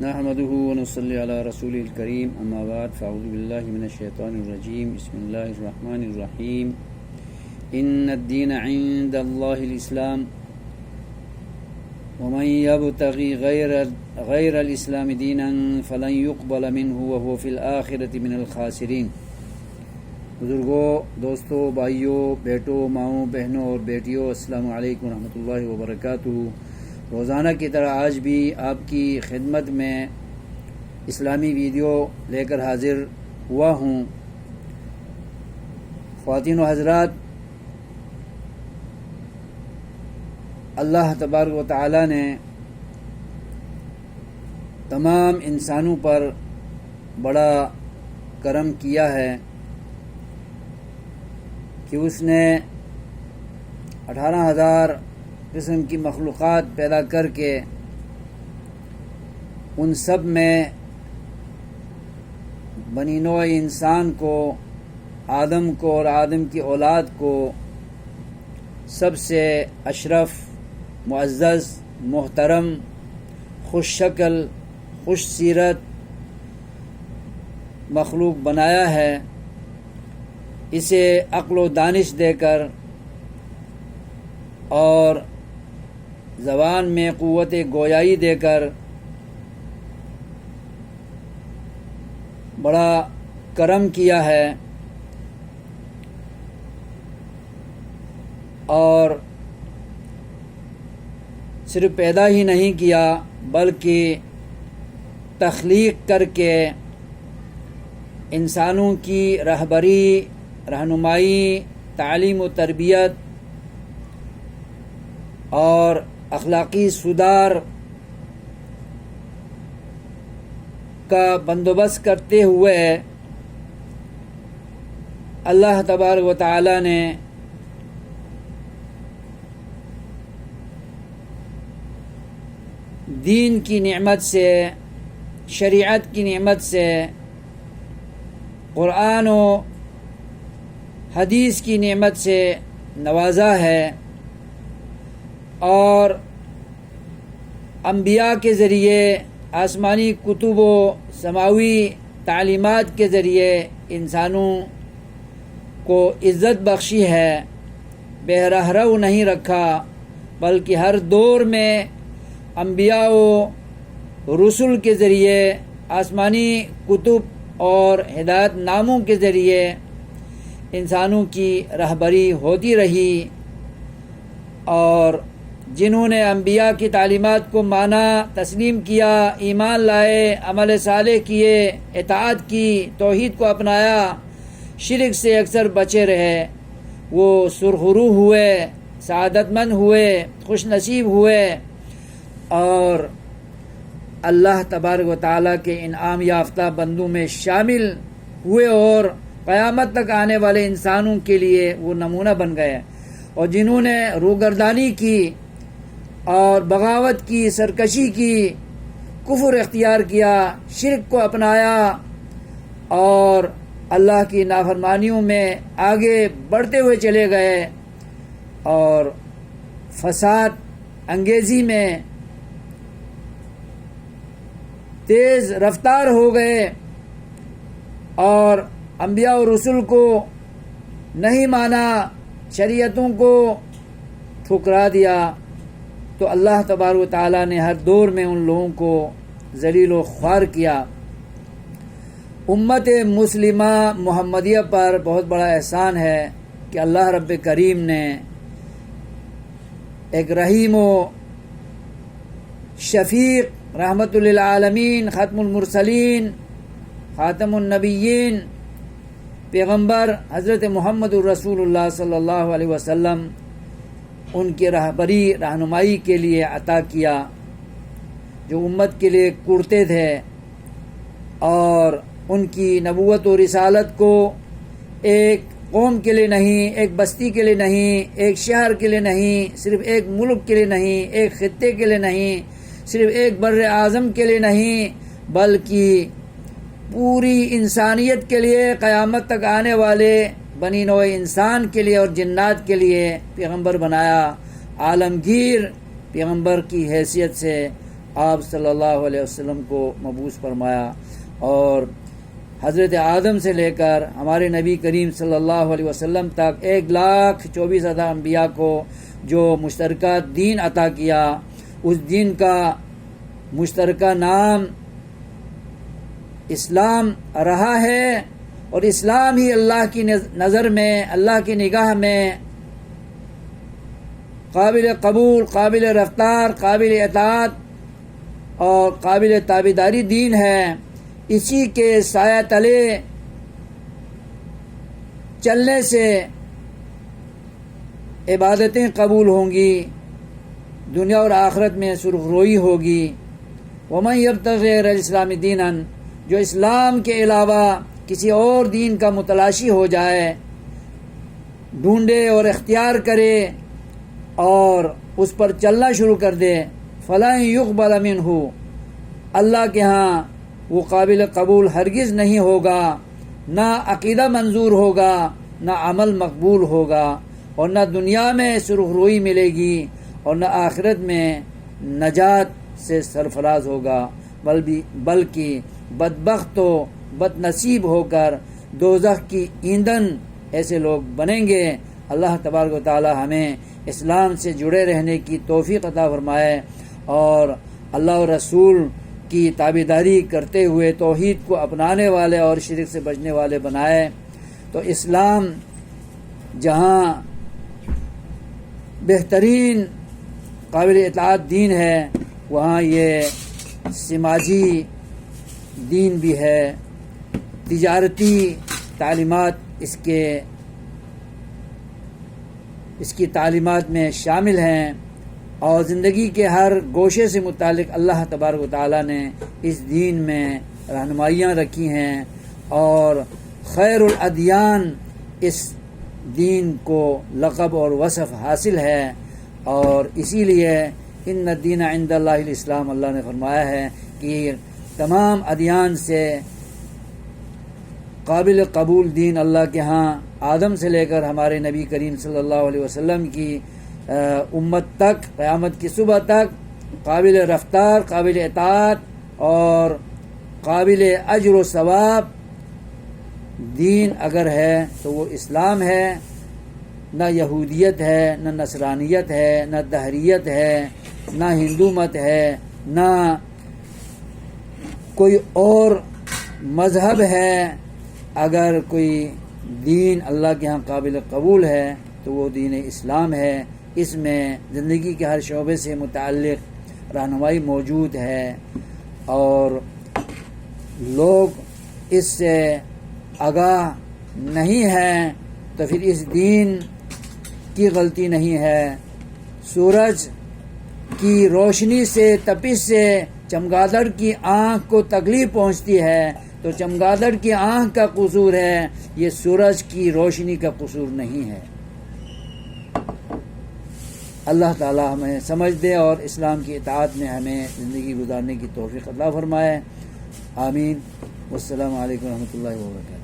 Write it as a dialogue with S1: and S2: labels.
S1: نحمده ونصلي على رسوله الكريم اما بعد فاعوذ بالله من الشيطان الرجيم بسم الله الرحمن الرحيم ان الدين عند الله الاسلام ومن يبتغي غير الاسلام دينا فلن يقبل منه وهو في الاخرة من الخاسرين۔ بزرگوں، دوستوں، بھائیوں، بیٹوں، ماؤں، بہنوں اور بیٹیوں، السلام علیکم ورحمۃ اللہ وبرکاتہ۔ روزانہ کی طرح آج بھی آپ کی خدمت میں اسلامی ویڈیو لے کر حاضر ہوا ہوں۔ خواتین و حضرات، اللہ تبارک و تعالی نے تمام انسانوں پر بڑا کرم کیا ہے کہ اس نے 18,000 قسم کی مخلوقات پیدا کر کے ان سب میں بنی نوع انسان کو، آدم کو اور آدم کی اولاد کو سب سے اشرف، معزز، محترم، خوش شکل، خوش سیرت مخلوق بنایا ہے۔ اسے عقل و دانش دے کر اور زبان میں قوت گویائی دے کر بڑا کرم کیا ہے، اور صرف پیدا ہی نہیں کیا بلکہ تخلیق کر کے انسانوں کی رہبری، رہنمائی، تعلیم و تربیت اور اخلاقی سدھار کا بندوبست کرتے ہوئے اللہ تبارک و تعالی نے دین کی نعمت سے، شریعت کی نعمت سے، قرآن و حدیث کی نعمت سے نوازا ہے، اور انبیاء کے ذریعے، آسمانی کتب و سماوی تعلیمات کے ذریعے انسانوں کو عزت بخشی ہے، بے رہرو نہیں رکھا، بلکہ ہر دور میں انبیاء و رسول کے ذریعے، آسمانی کتب اور ہدایت ناموں کے ذریعے انسانوں کی رہبری ہوتی رہی، اور جنہوں نے انبیاء کی تعلیمات کو مانا، تسلیم کیا، ایمان لائے، عمل صالح کیے، اطاعت کی، توحید کو اپنایا، شرک سے اکثر بچے رہے، وہ سرخرو ہوئے، سعادت مند ہوئے، خوش نصیب ہوئے، اور اللہ تبارک و تعالیٰ کے انعام یافتہ بندوں میں شامل ہوئے، اور قیامت تک آنے والے انسانوں کے لیے وہ نمونہ بن گئے۔ اور جنہوں نے روگردانی کی اور بغاوت کی، سرکشی کی، کفر اختیار کیا، شرک کو اپنایا اور اللہ کی نافرمانیوں میں آگے بڑھتے ہوئے چلے گئے اور فساد انگیزی میں تیز رفتار ہو گئے اور انبیاء و رسول کو نہیں مانا، شریعتوں کو ٹھکرا دیا، تو اللہ تبارک و تعالیٰ نے ہر دور میں ان لوگوں کو ذلیل و خوار کیا۔ امت مسلمہ محمدیہ پر بہت بڑا احسان ہے کہ اللہ رب کریم نے ایک رحیم و شفیق، رحمت للعالمین، ختم المرسلین، خاتم النبیین، پیغمبر حضرت محمد الرسول اللہ صلی اللہ علیہ وسلم ان کی رہبری، رہنمائی کے لیے عطا کیا، جو امت کے لیے کرتے تھے، اور ان کی نبوت و رسالت کو ایک قوم کے لیے نہیں، ایک بستی کے لیے نہیں، ایک شہر کے لیے نہیں، صرف ایک ملک کے لیے نہیں، ایک خطے کے لیے نہیں، صرف ایک بر اعظم کے لیے نہیں، بلکہ پوری انسانیت کے لیے، قیامت تک آنے والے بنی نوع انسان کے لیے اور جنات کے لیے پیغمبر بنایا، عالمگیر پیغمبر کی حیثیت سے آپ صلی اللہ علیہ وسلم کو مبعوث فرمایا، اور حضرت آدم سے لے کر ہمارے نبی کریم صلی اللہ علیہ وسلم تک 1,24,000 انبیاء کو جو مشترکہ دین عطا کیا، اس دین کا مشترکہ نام اسلام رہا ہے، اور اسلام ہی اللہ کی نظر میں، اللہ کی نگاہ میں قابل قبول، قابل رفتار، قابل اطاعت اور قابل تابعداری دین ہے۔ اسی کے سایہ تلے چلنے سے عبادتیں قبول ہوں گی، دنیا اور آخرت میں سرخروئی ہوگی۔ وَمَن يَبْتَغِ غَيْرَ الْإِسْلَامِ دِينًا، جو اسلام کے علاوہ کسی اور دین کا متلاشی ہو جائے، ڈھونڈے اور اختیار کرے اور اس پر چلنا شروع کر دے، فَلَن يُقْبَلَ مِنْهُ، اللہ کے ہاں وہ قابل قبول ہرگز نہیں ہوگا، نہ عقیدہ منظور ہوگا، نہ عمل مقبول ہوگا، اور نہ دنیا میں سرخروئی ملے گی اور نہ آخرت میں نجات سے سرفراز ہوگا، بلکہ بدبخت و بد نصیب ہو کر دوزخ کی ایندھن ایسے لوگ بنیں گے۔ اللہ تبارک و تعالی ہمیں اسلام سے جڑے رہنے کی توفیق عطا فرمائے، اور اللہ و رسول کی تابعداری کرتے ہوئے توحید کو اپنانے والے اور شرک سے بچنے والے بنائے۔ تو اسلام جہاں بہترین قابل اطاعت دین ہے، وہاں یہ سماجی دین بھی ہے، تجارتی تعلیمات اس کی تعلیمات میں شامل ہیں، اور زندگی کے ہر گوشے سے متعلق اللہ تبارک و تعالیٰ نے اس دین میں رہنمائیاں رکھی ہیں، اور خیر الادیان اس دین کو لقب اور وصف حاصل ہے، اور اسی لیے ان الدین عند اللہ الاسلام، اللہ نے فرمایا ہے کہ تمام ادیان سے قابل قبول دین اللہ کے ہاں آدم سے لے کر ہمارے نبی کریم صلی اللہ علیہ وسلم کی امت تک، قیامت کی صبح تک قابل رفتار، قابل اطاعت اور قابل اجر و ثواب دین اگر ہے تو وہ اسلام ہے، نہ یہودیت ہے، نہ نصرانیت ہے، نہ دہریت ہے، نہ ہندو مت ہے، نہ کوئی اور مذہب ہے۔ اگر کوئی دین اللہ کے ہاں قابل قبول ہے تو وہ دین اسلام ہے، اس میں زندگی کے ہر شعبے سے متعلق رہنمائی موجود ہے، اور لوگ اس سے آگاہ نہیں ہیں تو پھر اس دین کی غلطی نہیں ہے۔ سورج کی روشنی سے، تپش سے چمگادڑ کی آنکھ کو تکلیف پہنچتی ہے تو چمگادڑ کی آنکھ کا قصور ہے، یہ سورج کی روشنی کا قصور نہیں ہے۔ اللہ تعالی ہمیں سمجھ دے اور اسلام کی اطاعت میں ہمیں زندگی گزارنے کی توفیق عطا فرمائے، آمین۔ والسلام علیکم ورحمۃ اللہ وبرکاتہ۔